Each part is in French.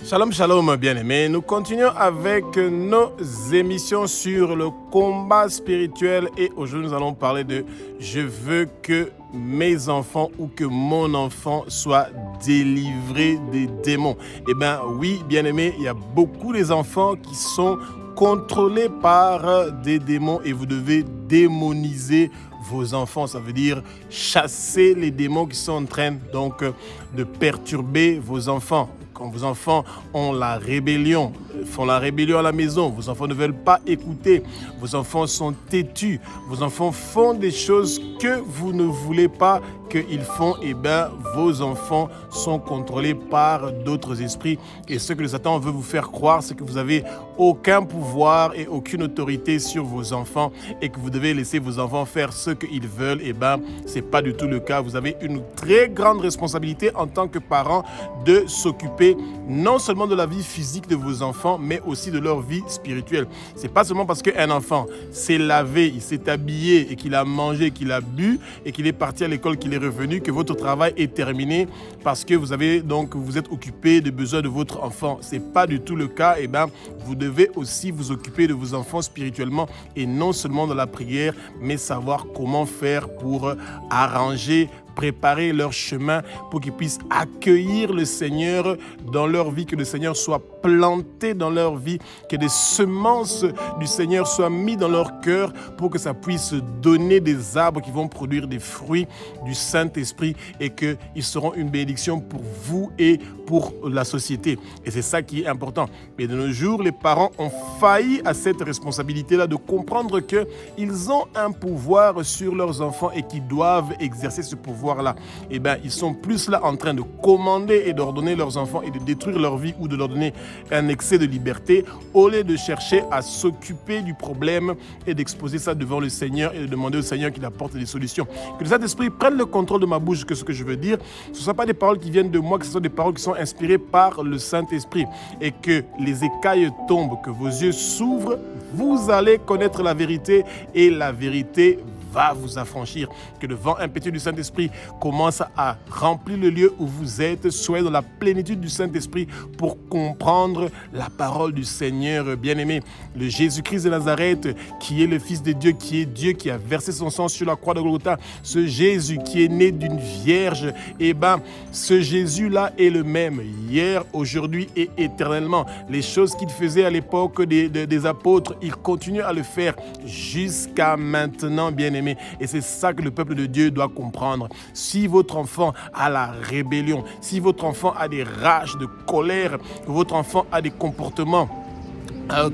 Shalom, shalom, bien-aimés. Nous continuons avec nos émissions sur le combat spirituel et aujourd'hui nous allons parler de « Je veux que mes enfants ou que mon enfant soit délivré des démons ». Eh bien oui, bien-aimés, il y a beaucoup d'enfants qui sont contrôlés par des démons et vous devez démoniser vos enfants. Ça veut dire chasser les démons qui sont en train donc de perturber vos enfants. Quand vos enfants ont la rébellion, font la rébellion à la maison, vos enfants ne veulent pas écouter, vos enfants sont têtus, vos enfants font des choses que vous ne voulez pas qu'ils font, et bien vos enfants sont contrôlés par d'autres esprits. Et ce que le Satan veut vous faire croire, c'est que vous n'avez aucun pouvoir et aucune autorité sur vos enfants et que vous devez laisser vos enfants faire ce qu'ils veulent. Et bien, ce n'est pas du tout le cas. Vous avez une très grande responsabilité en tant que parent de s'occuper non seulement de la vie physique de vos enfants, mais aussi de leur vie spirituelle. Ce n'est pas seulement parce qu'un enfant s'est lavé, il s'est habillé et qu'il a mangé, qu'il a bu et qu'il est parti à l'école, qu'il est revenu, que votre travail est terminé parce que vous vous êtes occupé des besoins de votre enfant. Ce n'est pas du tout le cas. Et bien, vous devez aussi vous occuper de vos enfants spirituellement et non seulement dans la prière, mais savoir comment faire pour arranger, préparer leur chemin pour qu'ils puissent accueillir le Seigneur dans leur vie, que le Seigneur soit planté dans leur vie, que des semences du Seigneur soient mises dans leur cœur pour que ça puisse donner des arbres qui vont produire des fruits du Saint-Esprit et qu'ils seront une bénédiction pour vous et pour la société. Et c'est ça qui est important. Mais de nos jours, les parents ont failli à cette responsabilité-là de comprendre qu'ils ont un pouvoir sur leurs enfants et qu'ils doivent exercer ce pouvoir-là. Eh bien, ils sont plus là en train de commander et d'ordonner leurs enfants et de détruire leur vie ou de leur donner un excès de liberté au lieu de chercher à s'occuper du problème et d'exposer ça devant le Seigneur et de demander au Seigneur qu'il apporte des solutions. Que le Saint-Esprit prenne le contrôle de ma bouche, que ce que je veux dire, ce ne sont pas des paroles qui viennent de moi, que ce sont des paroles qui sont inspirées par le Saint-Esprit et que les écailles tombent, que vos yeux s'ouvrent, vous allez connaître la vérité et la vérité va vous affranchir. Que le vent impétueux du Saint-Esprit commence à remplir le lieu où vous êtes. Soyez dans la plénitude du Saint-Esprit pour comprendre la parole du Seigneur bien-aimé. Le Jésus-Christ de Nazareth, qui est le Fils de Dieu, qui a versé son sang sur la croix de Golgotha, ce Jésus qui est né d'une vierge, eh bien, ce Jésus-là est le même hier, aujourd'hui et éternellement. Les choses qu'il faisait à l'époque des apôtres, il continue à le faire jusqu'à maintenant, bien-aimé. Et c'est ça que le peuple de Dieu doit comprendre. Si votre enfant a la rébellion, si votre enfant a des rages de colère, que votre enfant a des comportements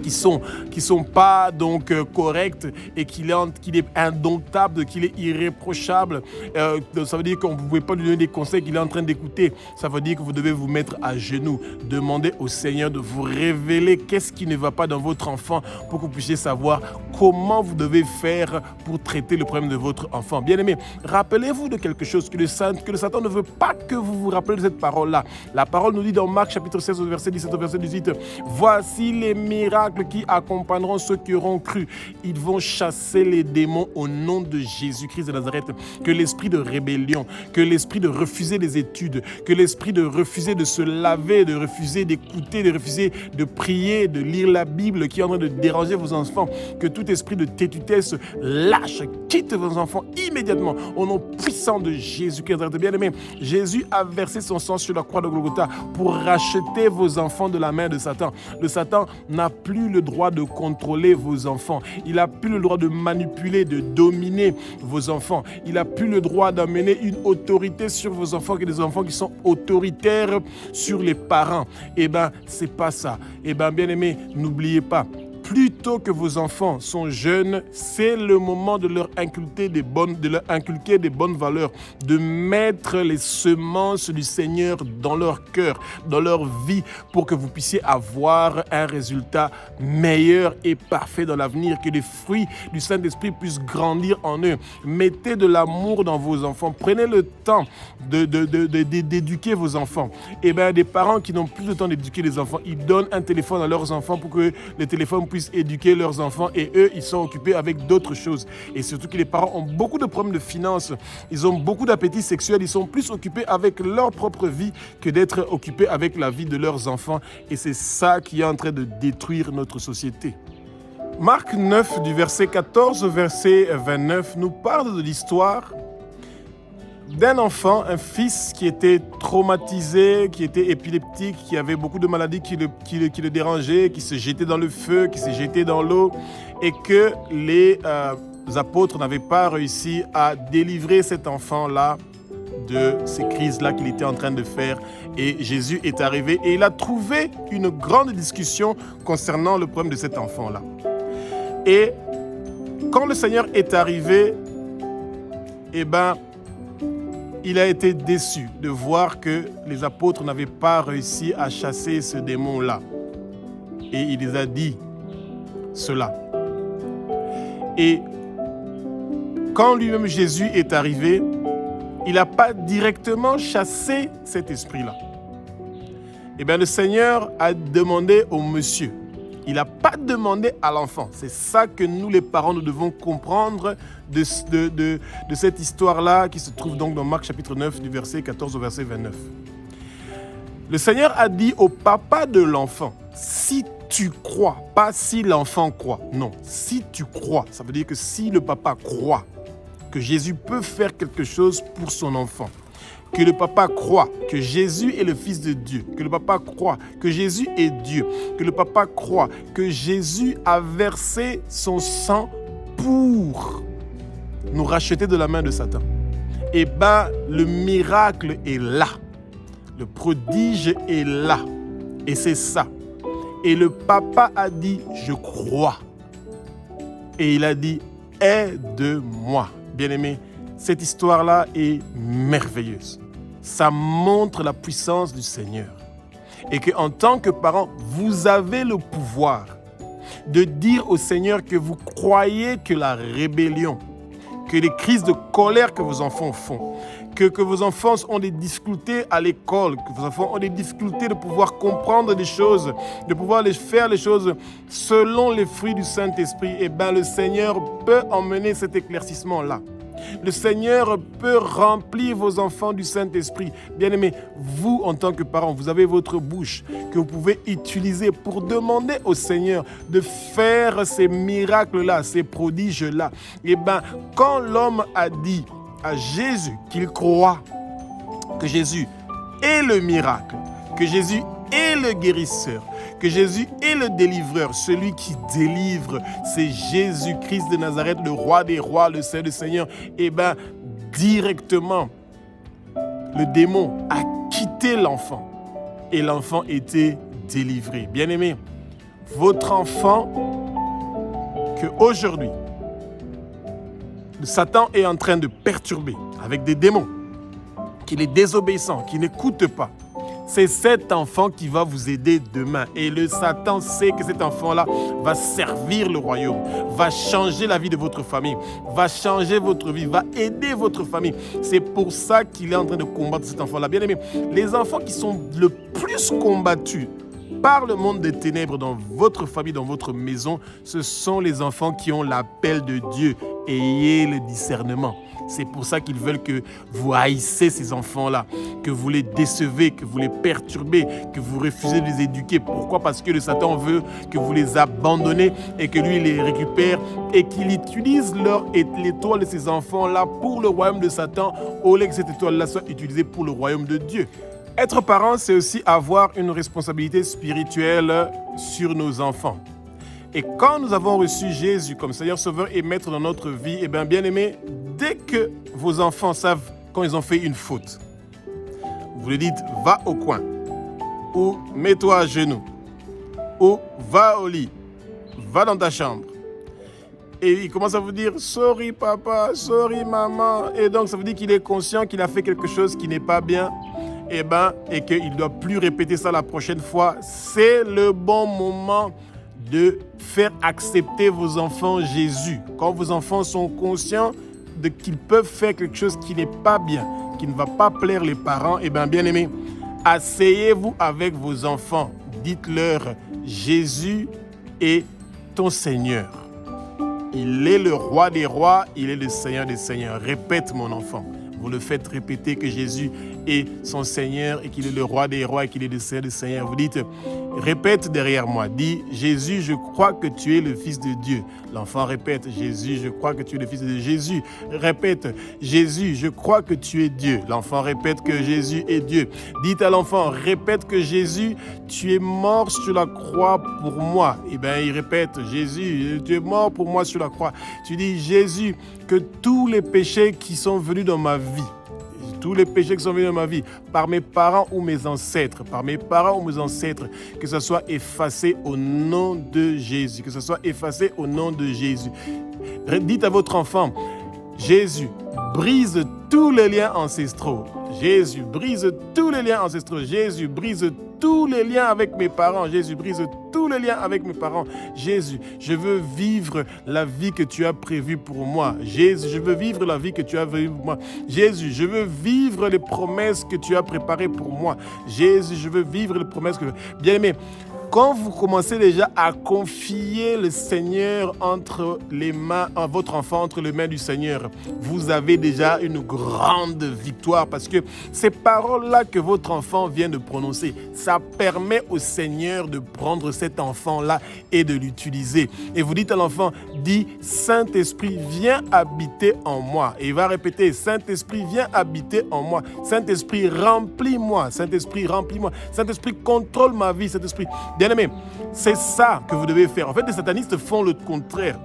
qui sont pas donc corrects et qu'il est indomptable, qu'il est irréprochable, ça veut dire qu'on ne pouvait pas lui donner des conseils qu'il est en train d'écouter. Ça veut dire que vous devez vous mettre à genoux, demander au Seigneur de vous révéler qu'est-ce qui ne va pas dans votre enfant pour que vous puissiez savoir comment vous devez faire pour traiter le problème de votre enfant. Bien-aimé, rappelez-vous de quelque chose que le Satan ne veut pas que vous vous rappeliez de cette parole-là. La parole nous dit dans Marc chapitre 16 verset 17 verset 18, voici les miracles qui accompagneront ceux qui auront cru. Ils vont chasser les démons au nom de Jésus-Christ de Nazareth. Que l'esprit de rébellion, que l'esprit de refuser les études, que l'esprit de refuser de se laver, de refuser d'écouter, de refuser de prier, de lire la Bible qui est en train de déranger vos enfants, que tout esprit de tétutesse lâche, quitte vos enfants immédiatement au nom puissant de Jésus-Christ de Nazareth. Bien-aimé, Jésus a versé son sang sur la croix de Golgotha pour racheter vos enfants de la main de Satan. Le Satan n'a plus le droit de contrôler vos enfants. Il n'a plus le droit de manipuler, de dominer vos enfants. Il n'a plus le droit d'amener une autorité sur vos enfants, que des enfants qui sont autoritaires sur les parents. Eh bien, c'est pas ça. Eh bien, bien aimé, n'oubliez pas. Plutôt que vos enfants sont jeunes, c'est le moment de leur inculquer des bonnes valeurs, de mettre les semences du Seigneur dans leur cœur, dans leur vie, pour que vous puissiez avoir un résultat meilleur et parfait dans l'avenir, que les fruits du Saint-Esprit puissent grandir en eux. Mettez de l'amour dans vos enfants, prenez le temps d'éduquer vos enfants. Et bien, des parents qui n'ont plus le temps d'éduquer les enfants, ils donnent un téléphone à leurs enfants pour que le téléphone puisse puissent éduquer leurs enfants et eux, ils sont occupés avec d'autres choses. Et surtout que les parents ont beaucoup de problèmes de finances, ils ont beaucoup d'appétit sexuel, ils sont plus occupés avec leur propre vie que d'être occupés avec la vie de leurs enfants. Et c'est ça qui est en train de détruire notre société. Marc 9, du verset 14 au verset 29, nous parle de l'histoire d'un enfant, un fils qui était traumatisé, qui était épileptique, qui avait beaucoup de maladies qui le dérangeaient, qui se jetait dans le feu, qui se jetait dans l'eau, et que les apôtres n'avaient pas réussi à délivrer cet enfant-là de ces crises-là qu'il était en train de faire. Et Jésus est arrivé et il a trouvé une grande discussion concernant le problème de cet enfant-là. Et quand le Seigneur est arrivé, il a été déçu de voir que les apôtres n'avaient pas réussi à chasser ce démon-là. Et il les a dit cela. Et quand lui-même Jésus est arrivé, il n'a pas directement chassé cet esprit-là. Le Seigneur a demandé au monsieur. Il n'a pas demandé à l'enfant. C'est ça que nous, les parents, nous devons comprendre de cette histoire-là qui se trouve donc dans Marc chapitre 9, du verset 14 au verset 29. Le Seigneur a dit au papa de l'enfant, si tu crois, pas si l'enfant croit, non, si tu crois, ça veut dire que si le papa croit que Jésus peut faire quelque chose pour son enfant, que le papa croit que Jésus est le Fils de Dieu, que le papa croit que Jésus est Dieu, que le papa croit que Jésus a versé son sang pour nous racheter de la main de Satan, le miracle est là, le prodige est là, et c'est ça. Et le papa a dit, je crois. Et il a dit, aide-moi. Bien-aimé, cette histoire-là est merveilleuse. Ça montre la puissance du Seigneur. Et qu'en tant que parent, vous avez le pouvoir de dire au Seigneur que vous croyez que la rébellion, que les crises de colère que vos enfants font, que vos enfants ont des difficultés à l'école, que vos enfants ont des difficultés de pouvoir comprendre des choses, de pouvoir faire les choses selon les fruits du Saint-Esprit, le Seigneur peut emmener cet éclaircissement-là. Le Seigneur peut remplir vos enfants du Saint-Esprit. Bien-aimés, vous, en tant que parents, vous avez votre bouche que vous pouvez utiliser pour demander au Seigneur de faire ces miracles-là, ces prodiges-là. Quand l'homme a dit à Jésus qu'il croit que Jésus est le miracle, que Jésus est le guérisseur, que Jésus est le délivreur, celui qui délivre, c'est Jésus-Christ de Nazareth, le roi des rois, le Seigneur des seigneurs, directement, le démon a quitté l'enfant et l'enfant était délivré. Bien-aimé, votre enfant qu'aujourd'hui, Satan est en train de perturber avec des démons, qu'il est désobéissant, qu'il n'écoute pas, c'est cet enfant qui va vous aider demain. Et le Satan sait que cet enfant-là va servir le royaume, va changer la vie de votre famille, va changer votre vie, va aider votre famille. C'est pour ça qu'il est en train de combattre cet enfant-là. Bien aimé, les enfants qui sont le plus combattus par le monde des ténèbres dans votre famille, dans votre maison, ce sont les enfants qui ont l'appel de Dieu. Ayez le discernement. C'est pour ça qu'ils veulent que vous haïssez ces enfants-là, que vous les décevez, que vous les perturbez, que vous refusez de les éduquer. Pourquoi? Parce que le Satan veut que vous les abandonnez et que lui, il les récupère et qu'il utilise l'étoile de ces enfants-là pour le royaume de Satan, au lieu que cette étoile-là soit utilisée pour le royaume de Dieu. Être parent, c'est aussi avoir une responsabilité spirituelle sur nos enfants. Et quand nous avons reçu Jésus comme Seigneur, Sauveur et Maître dans notre vie, bien aimé, dès que vos enfants savent quand ils ont fait une faute, vous leur dites « va au coin » ou « mets-toi à genoux » ou « va au lit »,« va dans ta chambre ». Et il commence à vous dire « sorry papa, sorry maman ». Et donc ça veut dire qu'il est conscient qu'il a fait quelque chose qui n'est pas bien. Et qu'il ne doit plus répéter ça la prochaine fois. C'est le bon moment de faire accepter vos enfants Jésus. Quand vos enfants sont conscients de qu'ils peuvent faire quelque chose qui n'est pas bien, qui ne va pas plaire les parents, bien aimé, asseyez-vous avec vos enfants. Dites-leur, Jésus est ton Seigneur. Il est le roi des rois, il est le Seigneur des seigneurs. Répète, mon enfant. Vous le faites répéter que Jésus est son Seigneur et qu'il est le roi des rois et qu'il est le Seigneur des seigneurs. Vous dites, répète derrière moi. Dis, Jésus, je crois que tu es le Fils de Dieu. L'enfant répète, Jésus, je crois que tu es le Fils de Dieu. Jésus répète, Jésus, je crois que tu es Dieu. L'enfant répète que Jésus est Dieu. Dites à l'enfant, répète que Jésus, tu es mort sur la croix pour moi. Eh bien, il répète, Jésus, tu es mort pour moi sur la croix. Tu dis, Jésus, que tous les péchés qui sont venus dans ma vie, tous les péchés qui sont venus dans ma vie, par mes parents ou mes ancêtres, que ce soit effacé au nom de Jésus, que ce soit effacé au nom de Jésus. Dites à votre enfant, Jésus, brise tous les liens ancestraux. Jésus, brise tous les liens ancestraux. Jésus, brise tous les liens avec mes parents. Jésus, brise tous les liens avec mes parents. Jésus, je veux vivre la vie que tu as prévue pour moi. Jésus, je veux vivre la vie que tu as prévue pour moi. Jésus, je veux vivre les promesses que tu as préparées pour moi. Jésus, je veux vivre les promesses que... Bien-aimé, quand vous commencez déjà à confier le Seigneur entre les mains, votre enfant entre les mains du Seigneur, vous avez déjà une grande victoire parce que ces paroles-là que votre enfant vient de prononcer, ça permet au Seigneur de prendre cet enfant-là et de l'utiliser. Et vous dites à l'enfant, dis, Saint-Esprit, viens habiter en moi. Et il va répéter, Saint-Esprit, viens habiter en moi. Saint-Esprit, remplis-moi. Saint-Esprit, remplis-moi. Saint-Esprit, contrôle ma vie. Saint-Esprit, bien-aimé, c'est ça que vous devez faire. En fait, les satanistes font le contraire.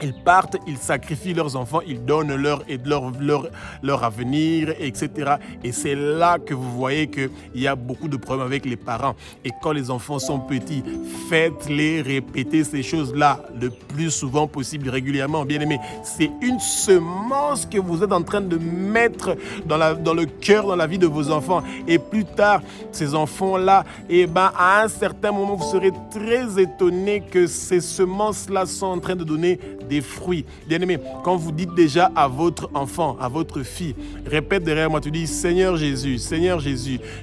Ils partent, ils sacrifient leurs enfants, ils donnent leur avenir, etc. Et c'est là que vous voyez qu'il y a beaucoup de problèmes avec les parents. Et quand les enfants sont petits, faites-les répéter ces choses-là le plus souvent possible, régulièrement. Bien aimé, c'est une semence que vous êtes en train de mettre dans le cœur, dans la vie de vos enfants. Et plus tard, ces enfants-là, à un certain moment, vous serez très étonnés que ces semences-là sont en train de donner des fruits. Bien-aimé, quand vous dites déjà à votre enfant, à votre fille, répète derrière moi, tu dis, Seigneur Jésus,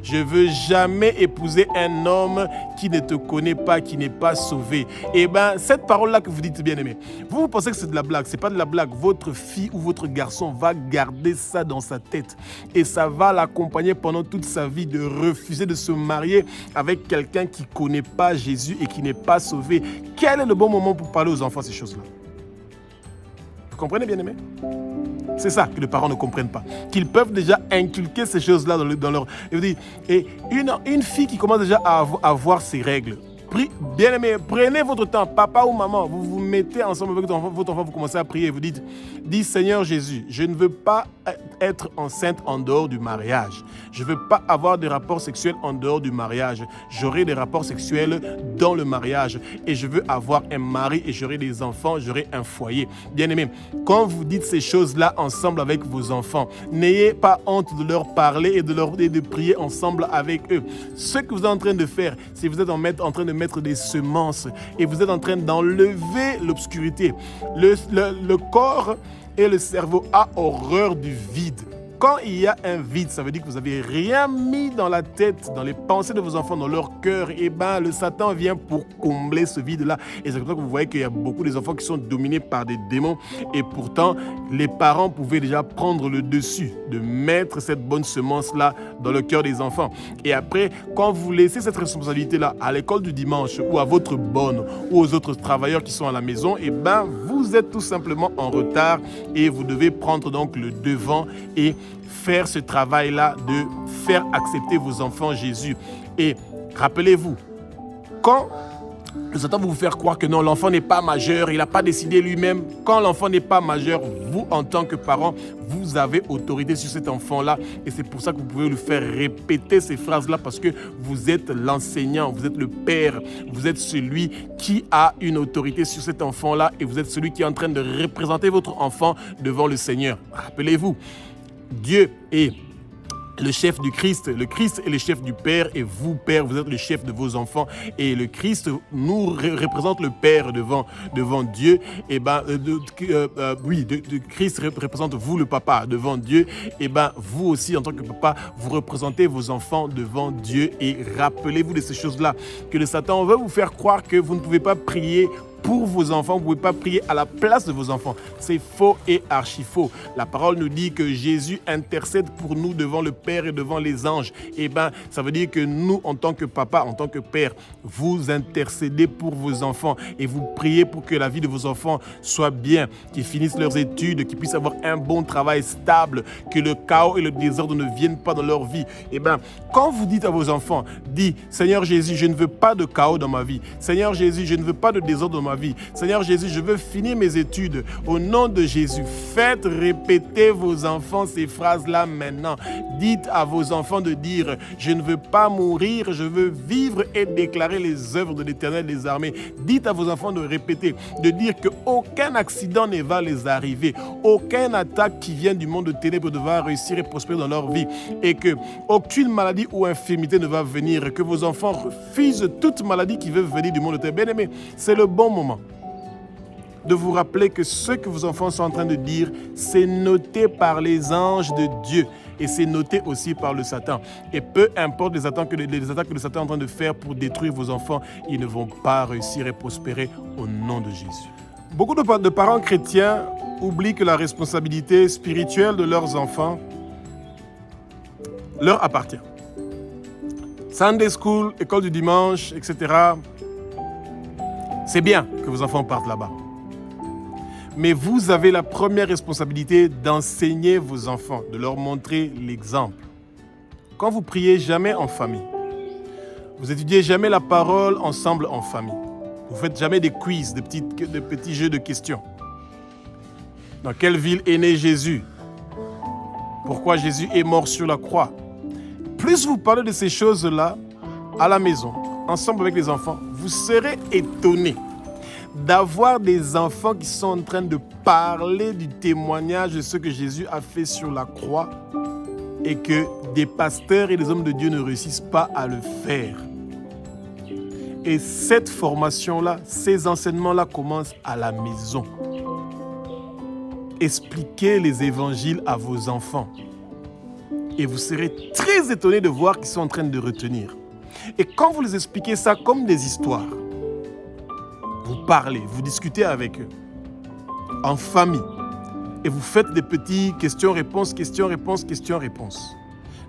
je veux jamais épouser un homme qui ne te connaît pas, qui n'est pas sauvé. Et cette parole-là que vous dites, bien-aimé, vous pensez que c'est de la blague, c'est pas de la blague. Votre fille ou votre garçon va garder ça dans sa tête et ça va l'accompagner pendant toute sa vie de refuser de se marier avec quelqu'un qui ne connaît pas Jésus et qui n'est pas sauvé. Quel est le bon moment pour parler aux enfants ces choses-là? Vous comprenez, bien-aimé? C'est ça que les parents ne comprennent pas. Qu'ils peuvent déjà inculquer ces choses-là dans leur... Et une fille qui commence déjà à avoir ses règles, bien-aimé, prenez votre temps, papa ou maman, vous vous mettez ensemble avec votre enfant, vous commencez à prier, vous dites, Seigneur Jésus, je ne veux pas être enceinte en dehors du mariage. Je ne veux pas avoir des rapports sexuels en dehors du mariage. J'aurai des rapports sexuels dans le mariage et je veux avoir un mari et j'aurai des enfants, j'aurai un foyer. Bien-aimé, quand vous dites ces choses-là ensemble avec vos enfants, n'ayez pas honte de leur parler et de prier ensemble avec eux. Ce que vous êtes en train de faire, c'est que vous êtes en train de mettre des semences et vous êtes en train d'enlever l'obscurité. Le corps et le cerveau a horreur du vide. Quand il y a un vide, ça veut dire que vous n'avez rien mis dans la tête, dans les pensées de vos enfants, dans leur cœur. Et le Satan vient pour combler ce vide-là. Et c'est comme ça que vous voyez qu'il y a beaucoup d'enfants qui sont dominés par des démons. Et pourtant, les parents pouvaient déjà prendre le dessus, de mettre cette bonne semence-là dans le cœur des enfants. Et après, quand vous laissez cette responsabilité-là à l'école du dimanche ou à votre bonne ou aux autres travailleurs qui sont à la maison, vous êtes tout simplement en retard et vous devez prendre donc le devant et faire ce travail-là de faire accepter vos enfants Jésus. Et rappelez-vous, quand le Satan va vous faire croire que non, l'enfant n'est pas majeur, il n'a pas décidé lui-même. Quand l'enfant n'est pas majeur, vous, en tant que parent, vous avez autorité sur cet enfant-là. Et c'est pour ça que vous pouvez lui faire répéter ces phrases-là parce que vous êtes l'enseignant, vous êtes le père, vous êtes celui qui a une autorité sur cet enfant-là et vous êtes celui qui est en train de représenter votre enfant devant le Seigneur. Rappelez-vous, Dieu est le chef du Christ, le Christ est le chef du Père et vous, Père, vous êtes le chef de vos enfants et le Christ nous représente le Père devant Dieu. Et Christ représente vous, le papa, devant Dieu. Et vous aussi, en tant que papa, vous représentez vos enfants devant Dieu et rappelez-vous de ces choses-là, que le Satan veut vous faire croire que vous ne pouvez pas prier pour vos enfants, vous ne pouvez pas prier à la place de vos enfants. C'est faux et archi faux. La parole nous dit que Jésus intercède pour nous devant le Père et devant les anges. Eh bien, ça veut dire que nous, en tant que papa, en tant que père, vous intercédez pour vos enfants et vous priez pour que la vie de vos enfants soit bien, qu'ils finissent leurs études, qu'ils puissent avoir un bon travail stable, que le chaos et le désordre ne viennent pas dans leur vie. Eh bien, quand vous dites à vos enfants, dis, Seigneur Jésus, je ne veux pas de chaos dans ma vie. Seigneur Jésus, je ne veux pas de désordre dans ma vie. Seigneur Jésus, je veux finir mes études. Au nom de Jésus, faites répéter vos enfants ces phrases-là maintenant. Dites à vos enfants de dire, je ne veux pas mourir, je veux vivre et déclarer les œuvres de l'Éternel des armées. Dites à vos enfants de répéter, de dire qu'aucun accident ne va les arriver, aucune attaque qui vient du monde de ténèbres ne va réussir et prospérer dans leur vie, et qu'aucune maladie ou infirmité ne va venir, que vos enfants refusent toute maladie qui veut venir du monde de ténèbres. Bien aimé, c'est le bon moment de vous rappeler que ce que vos enfants sont en train de dire, c'est noté par les anges de Dieu. Et c'est noté aussi par le Satan. Et peu importe les attaques que le Satan est en train de faire pour détruire vos enfants, ils ne vont pas réussir et prospérer au nom de Jésus. Beaucoup de parents chrétiens oublient que la responsabilité spirituelle de leurs enfants leur appartient. Sunday school, école du dimanche, etc. C'est bien que vos enfants partent là-bas. Mais vous avez la première responsabilité d'enseigner vos enfants, de leur montrer l'exemple. Quand vous priez jamais en famille, vous étudiez jamais la parole ensemble en famille, vous faites jamais des quiz, de petits jeux de questions. Dans quelle ville est né Jésus? Pourquoi Jésus est mort sur la croix? Plus vous parlez de ces choses-là à la maison, ensemble avec les enfants, vous serez étonnés d'avoir des enfants qui sont en train de parler du témoignage de ce que Jésus a fait sur la croix et que des pasteurs et des hommes de Dieu ne réussissent pas à le faire. Et cette formation-là, ces enseignements-là commencent à la maison. Expliquez les évangiles à vos enfants et vous serez très étonnés de voir qu'ils sont en train de retenir. Et quand vous les expliquez ça comme des histoires, vous parlez, vous discutez avec eux, en famille, et vous faites des petits questions-réponses, questions-réponses, questions-réponses.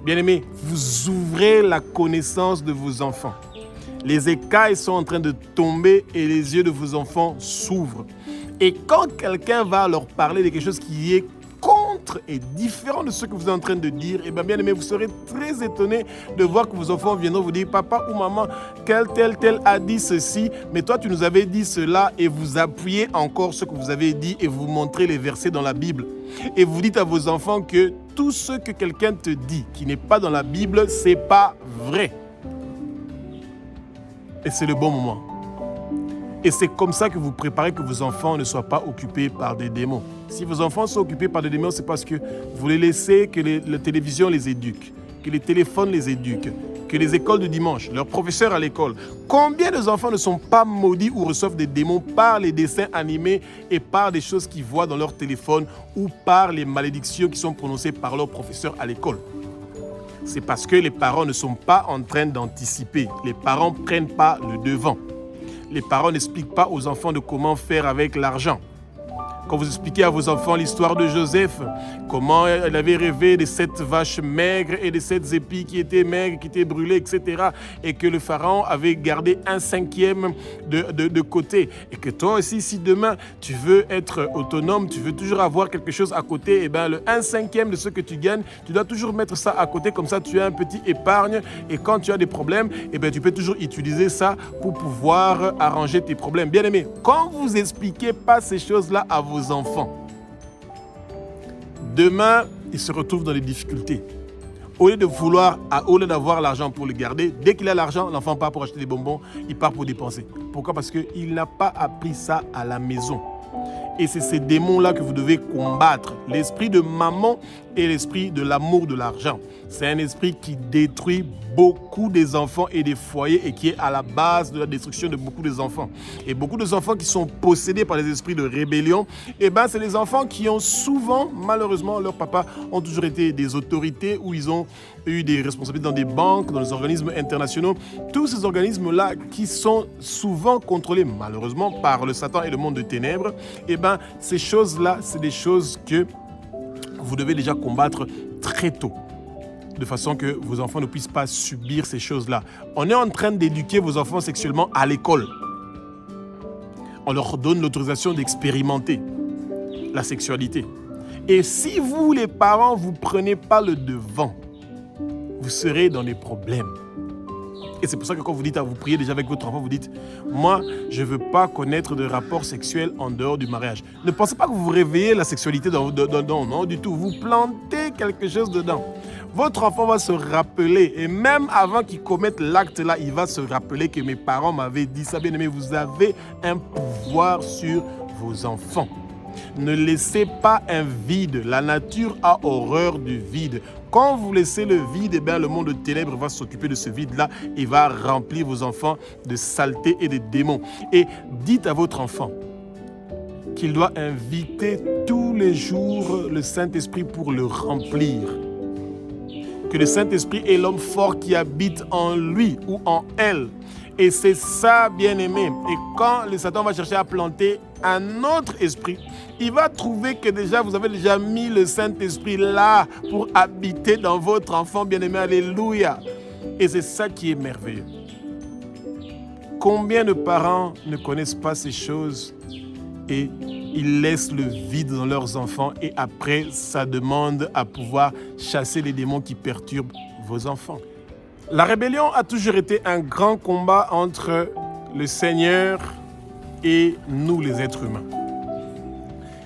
Bien-aimés, vous ouvrez la connaissance de vos enfants. Les écailles sont en train de tomber et les yeux de vos enfants s'ouvrent. Et quand quelqu'un va leur parler de quelque chose qui est contre et différent de ce que vous êtes en train de dire, et bien aimé, vous serez très étonné de voir que vos enfants viendront vous dire, papa ou maman, tel a dit ceci, mais toi tu nous avais dit cela, et vous appuyez encore ce que vous avez dit et vous montrez les versets dans la Bible. Et vous dites à vos enfants que tout ce que quelqu'un te dit qui n'est pas dans la Bible, c'est pas vrai. Et c'est le bon moment. Et c'est comme ça que vous préparez que vos enfants ne soient pas occupés par des démons. Si vos enfants sont occupés par des démons, c'est parce que vous les laissez que la télévision les éduque, que les téléphones les éduquent, que les écoles de dimanche, leurs professeurs à l'école. Combien d'enfants ne sont pas maudits ou reçoivent des démons par les dessins animés et par des choses qu'ils voient dans leur téléphone ou par les malédictions qui sont prononcées par leurs professeurs à l'école? C'est parce que les parents ne sont pas en train d'anticiper. Les parents ne prennent pas le devant. Les parents n'expliquent pas aux enfants de comment faire avec l'argent. Quand vous expliquez à vos enfants l'histoire de Joseph, comment il avait rêvé de 7 vaches maigres et de 7 épis qui étaient maigres, qui étaient brûlés, etc. Et que le pharaon avait gardé 1/5 de côté. Et que toi aussi, si demain tu veux être autonome, tu veux toujours avoir quelque chose à côté, et bien le 1/5 de ce que tu gagnes, tu dois toujours mettre ça à côté, comme ça tu as un petit épargne. Et quand tu as des problèmes, et bien tu peux toujours utiliser ça pour pouvoir arranger tes problèmes. Bien aimé, quand vous expliquez pas ces choses-là à vos enfants, demain, ils se retrouvent dans des difficultés. Au lieu d'avoir l'argent pour le garder, dès qu'il a l'argent, l'enfant part pour acheter des bonbons, il part pour dépenser. Pourquoi? Parce qu'il n'a pas appris ça à la maison. Et c'est ces démons-là que vous devez combattre. L'esprit de maman est l'esprit de l'amour de l'argent. C'est un esprit qui détruit beaucoup des enfants et des foyers et qui est à la base de la destruction de beaucoup des enfants. Et beaucoup des enfants qui sont possédés par les esprits de rébellion, c'est les enfants qui ont souvent, malheureusement, leurs papas ont toujours été des autorités où ils ont eu des responsabilités dans des banques, dans les organismes internationaux. Tous ces organismes-là qui sont souvent contrôlés, malheureusement, par le Satan et le monde de ténèbres, ces choses-là, c'est des choses que vous devez déjà combattre très tôt, de façon que vos enfants ne puissent pas subir ces choses-là. On est en train d'éduquer vos enfants sexuellement à l'école. On leur donne l'autorisation d'expérimenter la sexualité. Et si vous, les parents, vous ne prenez pas le devant, vous serez dans des problèmes. Et c'est pour ça que quand vous dites, vous priez déjà avec votre enfant, vous dites, moi, je ne veux pas connaître de rapports sexuels en dehors du mariage. Ne pensez pas que vous réveillez la sexualité non, du tout. Vous plantez quelque chose dedans. Votre enfant va se rappeler, et même avant qu'il commette l'acte-là, il va se rappeler que mes parents m'avaient dit ça. Bien aimé, vous avez un pouvoir sur vos enfants. Ne laissez pas un vide. La nature a horreur du vide. Quand vous laissez le vide, le monde de ténèbres va s'occuper de ce vide-là et va remplir vos enfants de saleté et de démons. Et dites à votre enfant qu'il doit inviter tous les jours le Saint-Esprit pour le remplir. Que le Saint-Esprit est l'homme fort qui habite en lui ou en elle. Et c'est ça, bien-aimé. Et quand le Satan va chercher à planter un autre esprit, il va trouver que déjà vous avez déjà mis le Saint-Esprit là pour habiter dans votre enfant bien-aimé. Alléluia. Et c'est ça qui est merveilleux. Combien de parents ne connaissent pas ces choses et ils laissent le vide dans leurs enfants et après, ça demande à pouvoir chasser les démons qui perturbent vos enfants. La rébellion a toujours été un grand combat entre le Seigneur et nous, les êtres humains.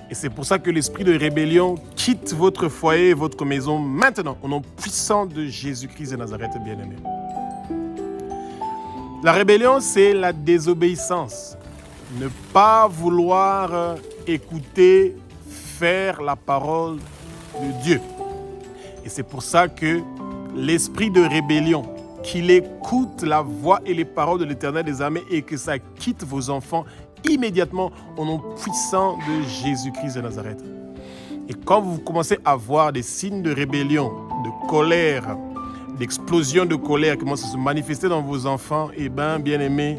Et c'est pour ça que l'esprit de rébellion quitte votre foyer et votre maison maintenant, au nom puissant de Jésus-Christ de Nazareth, bien-aimé. La rébellion, c'est la désobéissance. Ne pas vouloir écouter, faire la parole de Dieu. Et c'est pour ça que l'esprit de rébellion, qu'il écoute la voix et les paroles de l'Éternel des armées et que ça quitte vos enfants immédiatement au nom puissant de Jésus-Christ de Nazareth. Et quand vous commencez à voir des signes de rébellion, de colère, d'explosion de colère qui commencent à se manifester dans vos enfants, bien-aimés,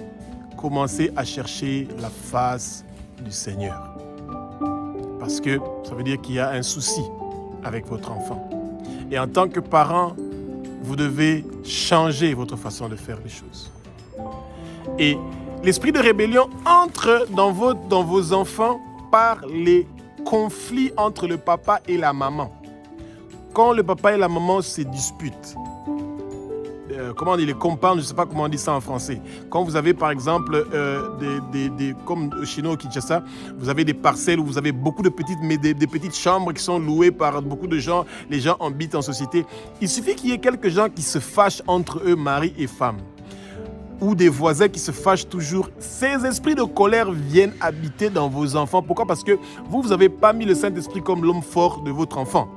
commencez à chercher la face du Seigneur. Parce que ça veut dire qu'il y a un souci avec votre enfant. Et en tant que parent, vous devez changer votre façon de faire les choses. Et l'esprit de rébellion entre dans vos enfants par les conflits entre le papa et la maman. Quand le papa et la maman se disputent, comment on dit, les compounds, je ne sais pas comment on dit ça en français. Quand vous avez par exemple, comme chez nous au Kinshasa, vous avez des parcelles où vous avez beaucoup de des petites chambres qui sont louées par beaucoup de gens. Les gens habitent en société. Il suffit qu'il y ait quelques gens qui se fâchent entre eux, mari et femme. Ou des voisins qui se fâchent toujours. Ces esprits de colère viennent habiter dans vos enfants. Pourquoi? Parce que vous n'avez pas mis le Saint-Esprit comme l'homme fort de votre enfant.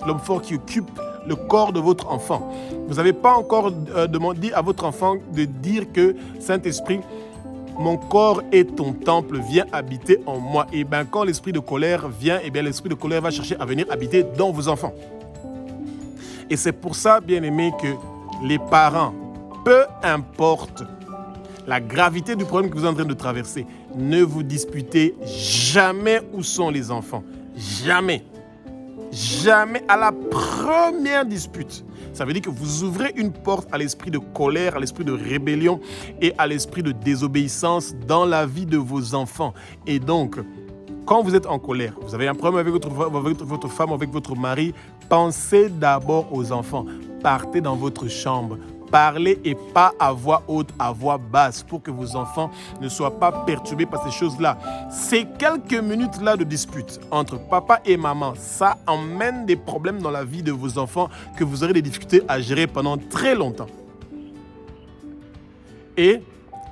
L'homme fort qui occupe le corps de votre enfant. Vous n'avez pas encore demandé à votre enfant de dire que Saint-Esprit, mon corps est ton temple, viens habiter en moi. Et quand l'esprit de colère vient, l'esprit de colère va chercher à venir habiter dans vos enfants. Et c'est pour ça, bien-aimés, que les parents, peu importe la gravité du problème que vous êtes en train de traverser, ne vous disputez jamais où sont les enfants. Jamais. Jamais à la première dispute. Ça veut dire que vous ouvrez une porte à l'esprit de colère, à l'esprit de rébellion et à l'esprit de désobéissance dans la vie de vos enfants. Et donc, quand vous êtes en colère, vous avez un problème avec votre femme, avec votre mari, pensez d'abord aux enfants. Partez dans votre chambre. Parlez et pas à voix haute, à voix basse, pour que vos enfants ne soient pas perturbés par ces choses-là. Ces quelques minutes-là de dispute entre papa et maman, ça emmène des problèmes dans la vie de vos enfants que vous aurez des difficultés à gérer pendant très longtemps. Et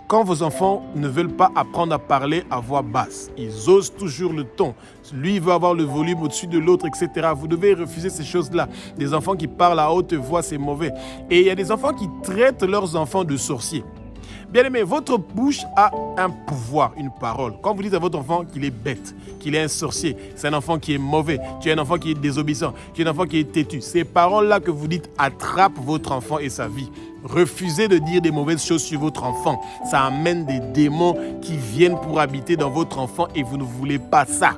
Quand vos enfants ne veulent pas apprendre à parler à voix basse, ils osent toujours le ton. Lui veut avoir le volume au-dessus de l'autre, etc. Vous devez refuser ces choses-là. Des enfants qui parlent à haute voix, c'est mauvais. Et il y a des enfants qui traitent leurs enfants de sorciers. Bien aimé, votre bouche a un pouvoir, une parole. Quand vous dites à votre enfant qu'il est bête, qu'il est un sorcier, c'est un enfant qui est mauvais, tu es un enfant qui est désobéissant, tu es un enfant qui est têtu. Ces paroles-là que vous dites attrapent votre enfant et sa vie. Refusez de dire des mauvaises choses sur votre enfant. Ça amène des démons qui viennent pour habiter dans votre enfant et vous ne voulez pas ça.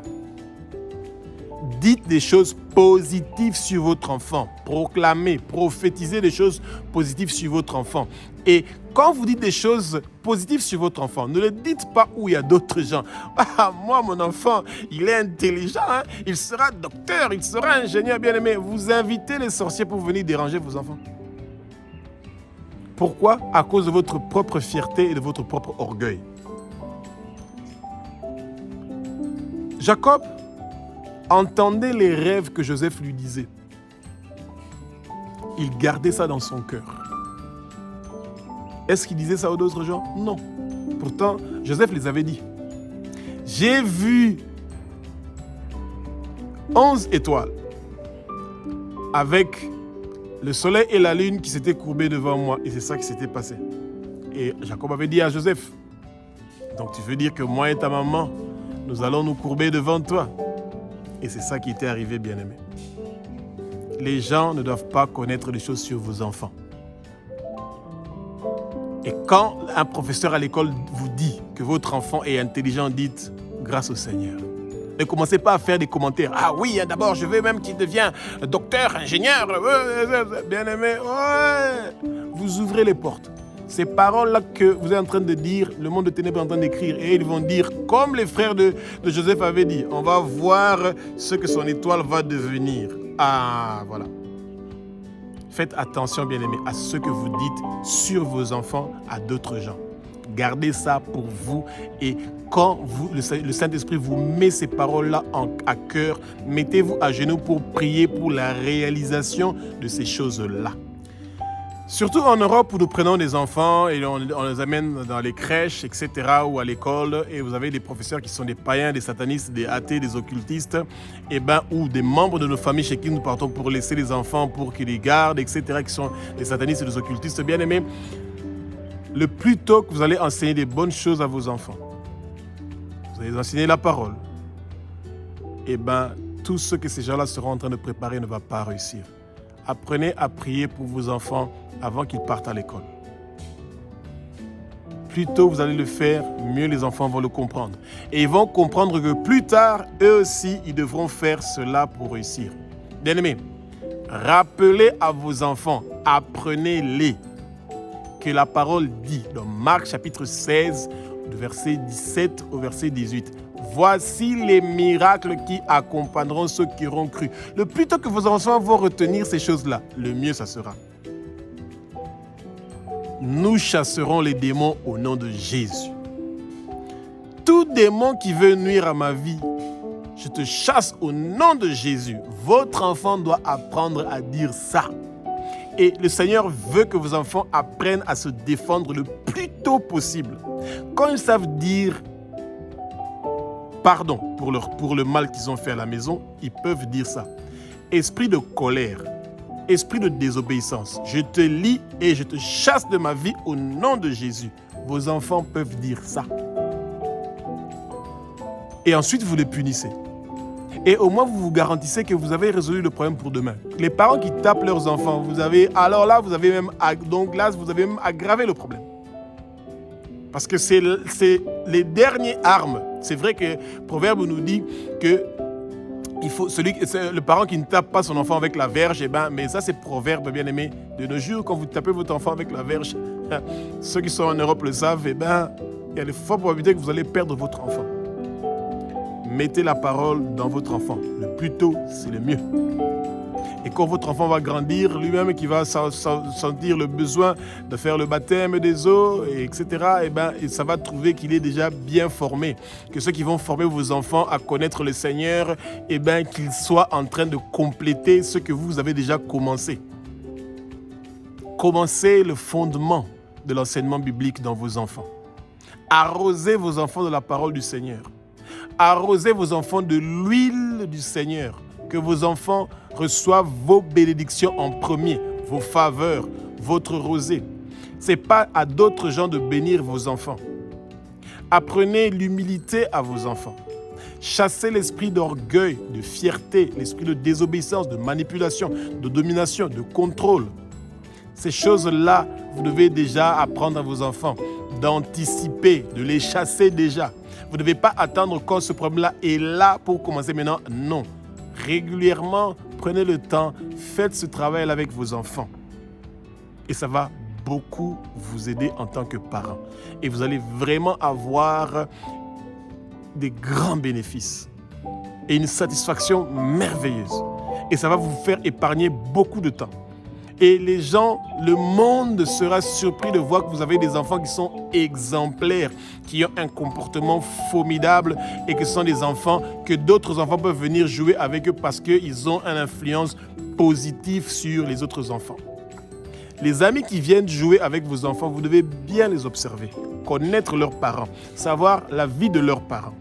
Dites des choses positives sur votre enfant. Proclamez, prophétisez des choses positives sur votre enfant. Et quand vous dites des choses positives sur votre enfant, ne le dites pas où il y a d'autres gens. Ah, moi, mon enfant, il est intelligent, hein? Il sera docteur, il sera ingénieur, bien aimé. Vous invitez les sorciers pour venir déranger vos enfants. Pourquoi? À cause de votre propre fierté et de votre propre orgueil. Jacob entendait les rêves que Joseph lui disait. Il gardait ça dans son cœur. Est-ce qu'il disait ça aux autres gens? Non. Pourtant, Joseph les avait dit. J'ai vu 11 étoiles avec le soleil et la lune qui s'étaient courbés devant moi. Et c'est ça qui s'était passé. Et Jacob avait dit à Joseph, donc tu veux dire que moi et ta maman, nous allons nous courber devant toi? Et c'est ça qui était arrivé, bien-aimé. Les gens ne doivent pas connaître des choses sur vos enfants. Et quand un professeur à l'école vous dit que votre enfant est intelligent, dites grâce au Seigneur. Ne commencez pas à faire des commentaires. Ah oui, d'abord, je veux même qu'il devienne docteur, ingénieur. Bien-aimé, ouais. Vous ouvrez les portes. Ces paroles-là que vous êtes en train de dire, le monde de ténèbres est en train d'écrire. Et ils vont dire, comme les frères de Joseph avaient dit, on va voir ce que son étoile va devenir. Ah, voilà. Faites attention, bien-aimés, à ce que vous dites sur vos enfants à d'autres gens. Gardez ça pour vous et quand le Saint-Esprit vous met ces paroles-là à cœur, mettez-vous à genoux pour prier pour la réalisation de ces choses-là. Surtout en Europe où nous prenons des enfants et on les amène dans les crèches, etc. ou à l'école et vous avez des professeurs qui sont des païens, des satanistes, des athées, des occultistes ou des membres de nos familles chez qui nous partons pour laisser les enfants pour qu'ils les gardent, etc. qui sont des satanistes et des occultistes bien aimés. Le plus tôt que vous allez enseigner des bonnes choses à vos enfants, vous allez enseigner la parole, tout ce que ces gens-là seront en train de préparer ne va pas réussir. Apprenez à prier pour vos enfants avant qu'ils partent à l'école. Plus tôt vous allez le faire, mieux les enfants vont le comprendre. Et ils vont comprendre que plus tard, eux aussi, ils devront faire cela pour réussir. Bien-aimés, rappelez à vos enfants, apprenez-les que la parole dit dans Marc chapitre 16, du verset 17 au verset 18. Voici les miracles qui accompagneront ceux qui auront cru. Le plus tôt que vos enfants vont retenir ces choses-là, le mieux ça sera. Nous chasserons les démons au nom de Jésus. Tout démon qui veut nuire à ma vie, je te chasse au nom de Jésus. Votre enfant doit apprendre à dire ça. Et le Seigneur veut que vos enfants apprennent à se défendre le plus tôt possible. Quand ils savent dire pardon pour le mal qu'ils ont fait à la maison, ils peuvent dire ça. Esprit de colère, esprit de désobéissance, je te lie et je te chasse de ma vie au nom de Jésus. Vos enfants peuvent dire ça. Et ensuite, vous les punissez. Et au moins, vous vous garantissez que vous avez résolu le problème pour demain. Les parents qui tapent leurs enfants, vous avez même aggravé le problème. Parce que c'est les dernières armes. C'est vrai que le Proverbe nous dit que le parent qui ne tape pas son enfant avec la verge, mais ça c'est Proverbe bien aimé de nos jours. Quand vous tapez votre enfant avec la verge, ceux qui sont en Europe le savent, il y a de fortes probabilités que vous allez perdre votre enfant. Mettez la parole dans votre enfant. Le plus tôt, c'est le mieux. Et quand votre enfant va grandir, lui-même qui va sentir le besoin de faire le baptême des eaux, etc., ça va trouver qu'il est déjà bien formé. Que ceux qui vont former vos enfants à connaître le Seigneur, qu'ils soient en train de compléter ce que vous avez déjà commencé. Commencez le fondement de l'enseignement biblique dans vos enfants. Arrosez vos enfants de la parole du Seigneur. Arrosez vos enfants de l'huile du Seigneur. Que vos enfants reçoivent vos bénédictions en premier, vos faveurs, votre rosée. Ce n'est pas à d'autres gens de bénir vos enfants. Apprenez l'humilité à vos enfants. Chassez l'esprit d'orgueil, de fierté, l'esprit de désobéissance, de manipulation, de domination, de contrôle. Ces choses-là, vous devez déjà apprendre à vos enfants d'anticiper, de les chasser déjà. Vous ne devez pas attendre quand ce problème-là est là pour commencer maintenant. Non. Régulièrement, prenez le temps, faites ce travail avec vos enfants. Et ça va beaucoup vous aider en tant que parent. Et vous allez vraiment avoir des grands bénéfices et une satisfaction merveilleuse. Et ça va vous faire épargner beaucoup de temps. Et les gens, le monde sera surpris de voir que vous avez des enfants qui sont exemplaires, qui ont un comportement formidable et que ce sont des enfants que d'autres enfants peuvent venir jouer avec eux parce qu'ils ont une influence positive sur les autres enfants. Les amis qui viennent jouer avec vos enfants, vous devez bien les observer, connaître leurs parents, savoir la vie de leurs parents.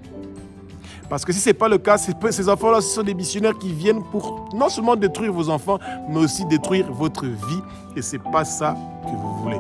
Parce que si ce n'est pas le cas, ces enfants-là, ce sont des missionnaires qui viennent pour non seulement détruire vos enfants, mais aussi détruire votre vie. Et ce n'est pas ça que vous voulez.